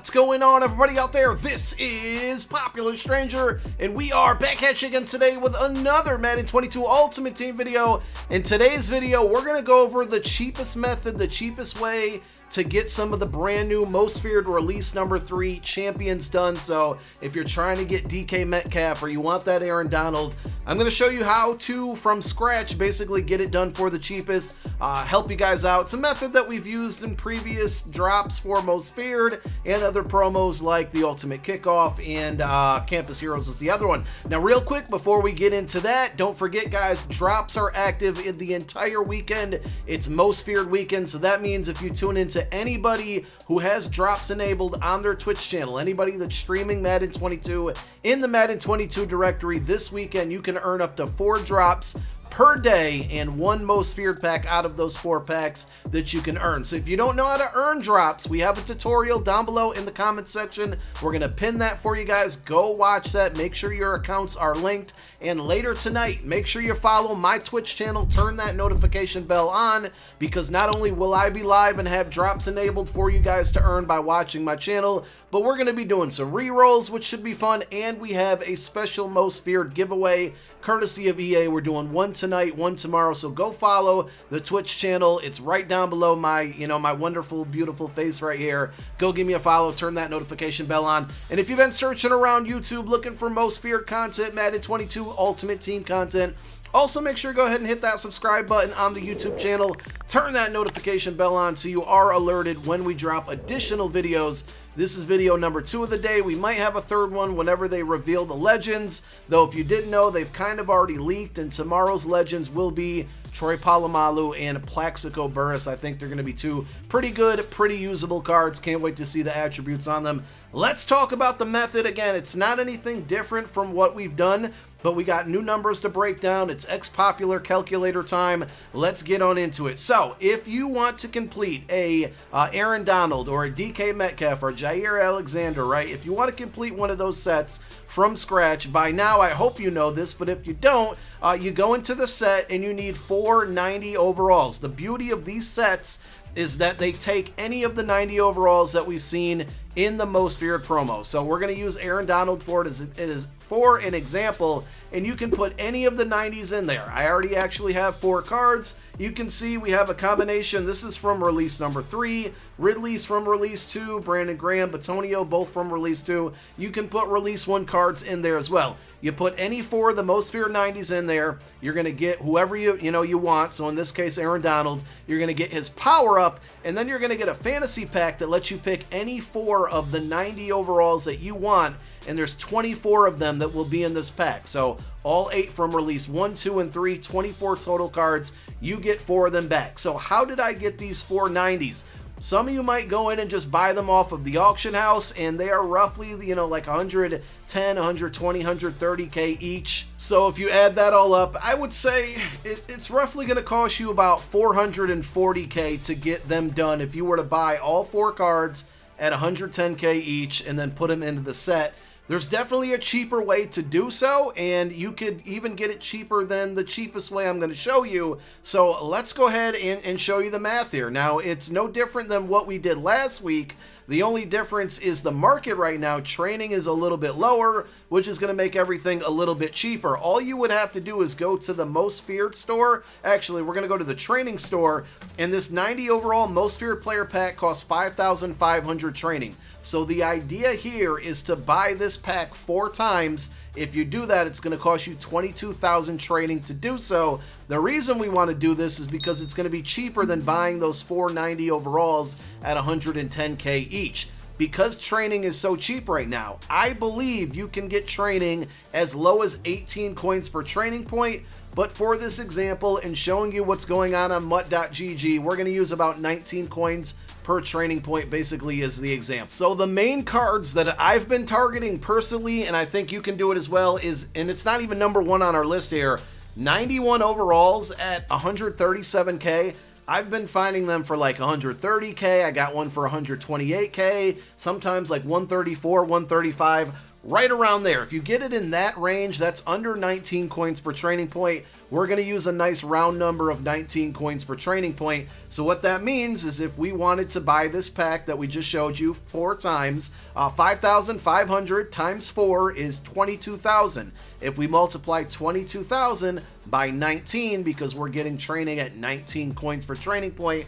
What's going on, everybody out there? This is Popular Stranger, and we are back at you again today with another Madden 22 Ultimate Team video. In today's video, we're going to go over the cheapest method, the cheapest way to get some of the brand new Most Feared Release number 3 champions done. So if you're trying to get DK Metcalf or you want that Aaron Donald, I'm going to show you how to, from scratch, basically get it done for the cheapest, help you guys out. It's a method that we've used in previous drops for Most Feared and other promos like the Ultimate Kickoff and Campus Heroes is the other one. Now, real quick, before we get into that, don't forget, guys, drops are active in the entire weekend. It's Most Feared weekend, so that means if you tune into anybody who has drops enabled on their Twitch channel, anybody that's streaming Madden 22 in the Madden 22 directory this weekend, you can earn up to 4 drops per day and 1 Most Feared pack out of those 4 packs that you can earn. So if you don't know how to earn drops, we have a tutorial down below in the comment section. We're going to pin that for you guys. Go watch that. Make sure your accounts are linked. And later tonight, make sure you follow my Twitch channel. Turn that notification bell on, because not only will I be live and have drops enabled for you guys to earn by watching my channel, but we're going to be doing some re-rolls, which should be fun. And we have a special Most Feared giveaway courtesy of EA. We're doing one tonight, one tomorrow. So go follow the Twitch channel. It's right down below my, my wonderful, beautiful face right here. Go give me a follow, turn that notification bell on. And if you've been searching around YouTube looking for Most Feared content, Madden 22 Ultimate Team content, also make sure to go ahead and hit that subscribe button on the YouTube channel. Turn that notification bell on so you are alerted when we drop additional videos. This is video number 2 of the day. We might have a third one whenever they reveal the legends, though if you didn't know, they've kind of already leaked, and tomorrow's legends will be Troy Polamalu and Plaxico Burress. I think they're going to be 2 pretty good, pretty usable cards. Can't wait to see the attributes on them. Let's talk about the method. Again, it's not anything different from what we've done, but we got new numbers to break down. It's X-Popular calculator time. Let's get on into it. So if you want to complete a Aaron Donald or a DK Metcalf or Jair Alexander, right? If you want to complete one of those sets from scratch, by now I hope you know this, but if you don't, you go into the set and you need 490 overalls. The beauty of these sets is that they take any of the 90 overalls that we've seen in the Most Feared promo. So we're going to use Aaron Donald for it as for an example, and you can put any of the 90s in there. I already actually have 4 cards. You can see we have a combination. This is from release number 3, Ridley's from release 2, Brandon Graham, Batonio, both from release 2. You can put release 1 cards in there as well. You put any 4 of the Most Feared 90s in there, you're going to get whoever you want. So in this case, Aaron Donald, you're going to get his power up, and then you're going to get a fantasy pack that lets you pick any 4 of the 90 overalls that you want, and there's 24 of them that will be in this pack. So all 8 from release 1, 2, and 3, 24 total cards. You get 4 of them back. So how did I get these 4 90s? Some of you might go in and just buy them off of the auction house, and they are roughly, like 110, 120, 130K each. So if you add that all up, I would say it's roughly going to cost you about 440K to get them done if you were to buy all 4 cards at 110K each and then put them into the set. There's definitely a cheaper way to do so, and you could even get it cheaper than the cheapest way I'm going to show you. So let's go ahead and show you the math here. Now, it's no different than what we did last week. The only difference is the market right now. Training is a little bit lower, which is going to make everything a little bit cheaper. All you would have to do is go to the Most Feared store. Actually, we're going to go to the training store, and this 90 overall Most Feared player pack costs 5,500 training. So the idea here is to buy this pack 4 times. If you do that, it's going to cost you 22,000 training to do so. The reason we want to do this is because it's going to be cheaper than buying those 490 overalls at 110K each. Because training is so cheap right now, I believe you can get training as low as 18 coins per training point. But for this example and showing you what's going on mutt.gg, we're going to use about 19 coins per training point, basically, is the example. So the main cards that I've been targeting personally, and I think you can do it as well, is, and it's not even number 1 on our list here, 91 overalls at 137K. I've been finding them for like 130K. I got one for 128K, sometimes like 134, 135. right around there. If you get it in that range, that's under 19 coins per training point. We're going to use a nice round number of 19 coins per training point. So what that means is if we wanted to buy this pack that we just showed you 4 times, 5,500 times 4 is 22,000. If we multiply 22,000 by 19, because we're getting training at 19 coins per training point,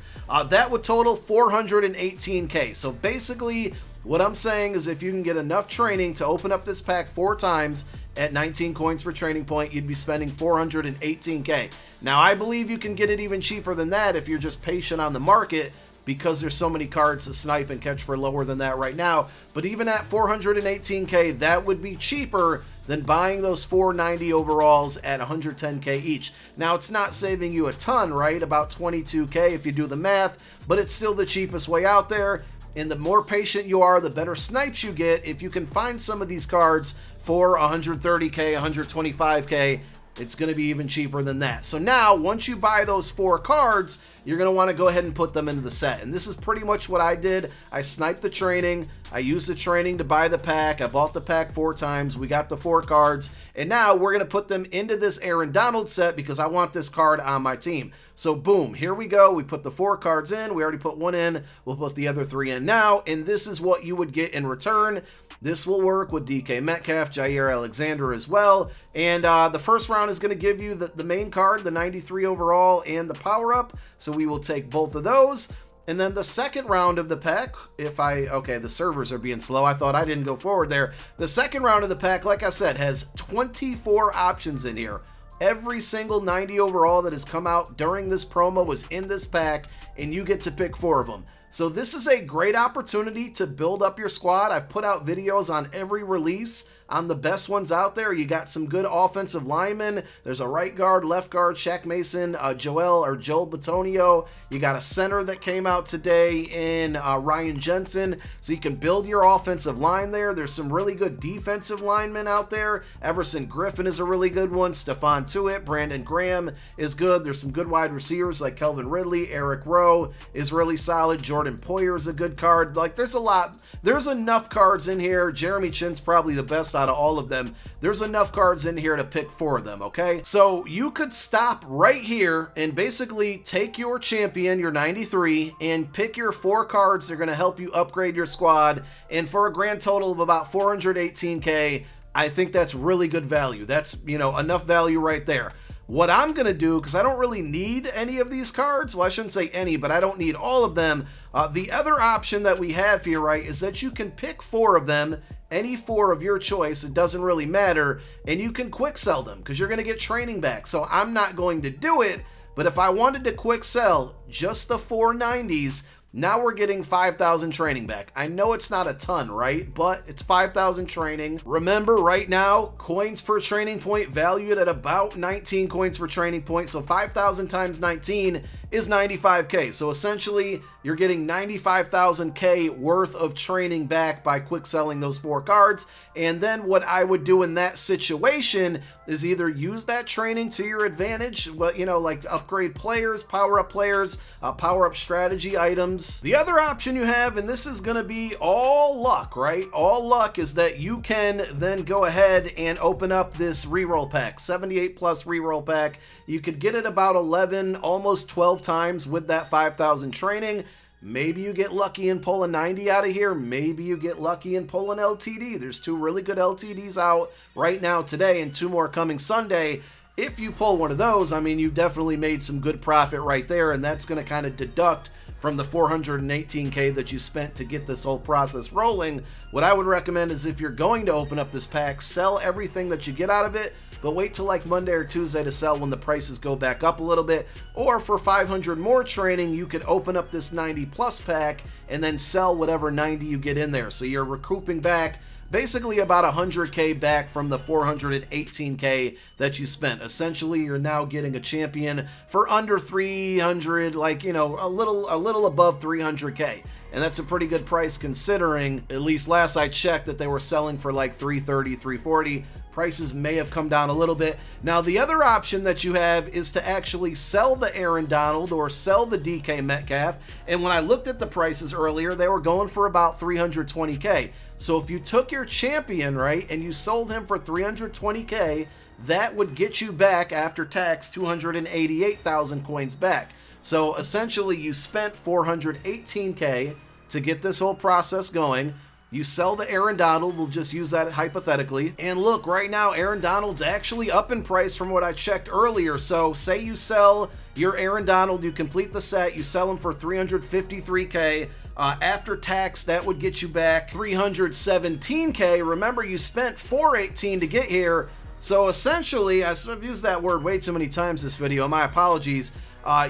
that would total 418k. So basically, what I'm saying is if you can get enough training to open up this pack 4 times at 19 coins per training point, you'd be spending 418k. Now, I believe you can get it even cheaper than that if you're just patient on the market, because there's so many cards to snipe and catch for lower than that right now. But even at 418k, that would be cheaper than buying those 490 overalls at 110k each. Now, it's not saving you a ton, right? About 22k if you do the math, but it's still the cheapest way out there. And the more patient you are, the better snipes you get. If you can find some of these cards for 130k, 125k, it's going to be even cheaper than that. So now, once you buy those 4 cards, you're going to want to go ahead and put them into the set. And this is pretty much what I did. I sniped the training. I used the training to buy the pack. I bought the pack 4 times. We got the 4 cards. And now we're going to put them into this Aaron Donald set because I want this card on my team. So boom, here we go. We put the 4 cards in. We already put 1 in. We'll put the other 3 in now. And this is what you would get in return. This will work with DK Metcalf, Jair Alexander as well. And the first round is going to give you the main card, the 93 overall, and the power-up. So we will take both of those. And then the second round of the pack, okay, the servers are being slow. I thought I didn't go forward there. The second round of the pack, like I said, has 24 options in here. Every single 90 overall that has come out during this promo was in this pack, and you get to pick 4 of them. So this is a great opportunity to build up your squad. I've put out videos on every release on the best ones out there. You got some good offensive linemen. There's a right guard, left guard, Shaq Mason, Joel Batonio. You got a center that came out today in Ryan Jensen. So you can build your offensive line there. There's some really good defensive linemen out there. Everson Griffin is a really good one. Stephon Tuitt, Brandon Graham is good. There's some good wide receivers like Kelvin Ridley. Eric Rowe is really solid. Jordan Poyer is a good card. Like, there's a lot. There's enough cards in here. Jeremy Chin's probably the best out of all of them. There's enough cards in here to pick 4 of them, okay? So you could stop right here and basically take your champion, your 93, and pick your 4 cards. They're going to help you upgrade your squad. And for a grand total of about 418k, I think that's really good value. That's, you know, enough value right there. What I'm going to do, because I don't really need any of these cards, well, I shouldn't say any, but I don't need all of them. The other option that we have here, right, is that you can pick 4 of them, any 4 of your choice. It doesn't really matter, and you can quick sell them because you're going to get training back. So I'm not going to do it, but if I wanted to quick sell just the 490s, now we're getting 5,000 training back. I know it's not a ton, right? But it's 5,000 training. Remember, right now, coins per training point valued at about 19 coins per training point. So 5,000 times 19 is 95k. So essentially, you're getting 95,000k worth of training back by quick selling those 4 cards. And then what I would do in that situation is either use that training to your advantage, but, you know, like upgrade players, power up strategy items. The other option you have, and this is going to be all luck, right? All luck is that you can then go ahead and open up this reroll pack, 78 plus reroll pack. You could get it about 11, almost 12 times with that 5,000 training. Maybe you get lucky and pull a 90 out of here. Maybe you get lucky and pull an LTD. There's 2 really good LTDs out right now today and 2 more coming Sunday. If you pull one of those, I mean, you've definitely made some good profit right there, and that's going to kind of deduct from the 418k that you spent to get this whole process rolling. What I would recommend is if you're going to open up this pack, sell everything that you get out of it, but wait till like Monday or Tuesday to sell when the prices go back up a little bit. Or for 500 more training, you could open up this 90 plus pack and then sell whatever 90 you get in there. So you're recouping back basically about 100k back from the 418k that you spent. Essentially, you're now getting a champion for under 300, like, you know, a little above 300k. And that's a pretty good price considering, at least last I checked, that they were selling for like 330, 340. prices may have come down a little bit. Now, the other option that you have is to actually sell the Aaron Donald or sell the DK Metcalf. And when I looked at the prices earlier, they were going for about 320K. So if you took your champion, right, and you sold him for 320K, that would get you back after tax 288,000 coins back. So essentially you spent 418K to get this whole process going. You sell the Aaron Donald, we'll just use that hypothetically. And look, right now, Aaron Donald's actually up in price from what I checked earlier. So say you sell your Aaron Donald, you complete the set, you sell him for 353K. After tax, that would get you back 317K. Remember, you spent 418 to get here. So essentially, I've used that word way too many times this video, my apologies.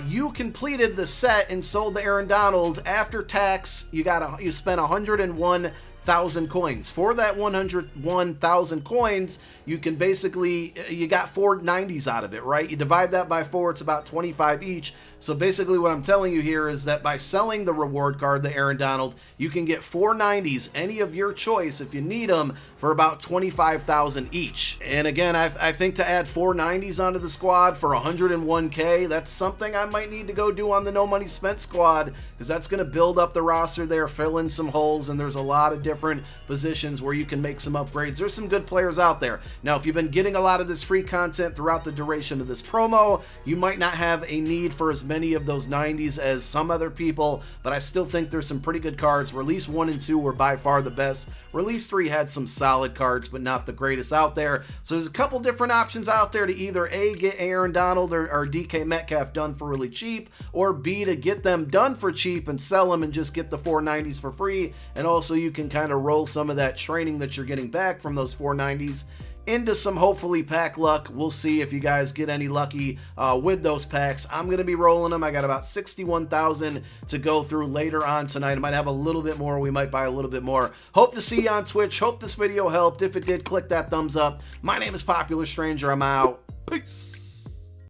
You completed the set and sold the Aaron Donald. After tax, you spent 101,000 coins. For that 101,000 coins, you can basically, you got 490s out of it, right? You divide that by 4, it's about 25 each. So basically what I'm telling you here is that by selling the reward card, the Aaron Donald, you can get 490s, any of your choice if you need them, for about 25,000 each. And again, I think to add 490s onto the squad for 101K, that's something I might need to go do on the No Money Spent squad, because that's going to build up the roster there, fill in some holes, and there's a lot of different positions where you can make some upgrades. There's some good players out there. Now, if you've been getting a lot of this free content throughout the duration of this promo, you might not have a need for as many of those 90s as some other people, but I still think there's some pretty good cards. Release 1 and 2 were by far the best. Release 3 had some solid cards, but not the greatest out there. So there's a couple different options out there to either A, get Aaron Donald or DK Metcalf done for really cheap, or B, to get them done for cheap and sell them and just get the 490s for free. And also you can kind of roll some of that training that you're getting back from those 490s into some hopefully pack luck. We'll see if you guys get any lucky with those packs. I'm going to be rolling them. I got about 61,000 to go through later on tonight. I might have a little bit more. We might buy a little bit more. Hope to see you on Twitch. Hope this video helped. If it did, click that thumbs up. My name is Popular Stranger. I'm out. Peace.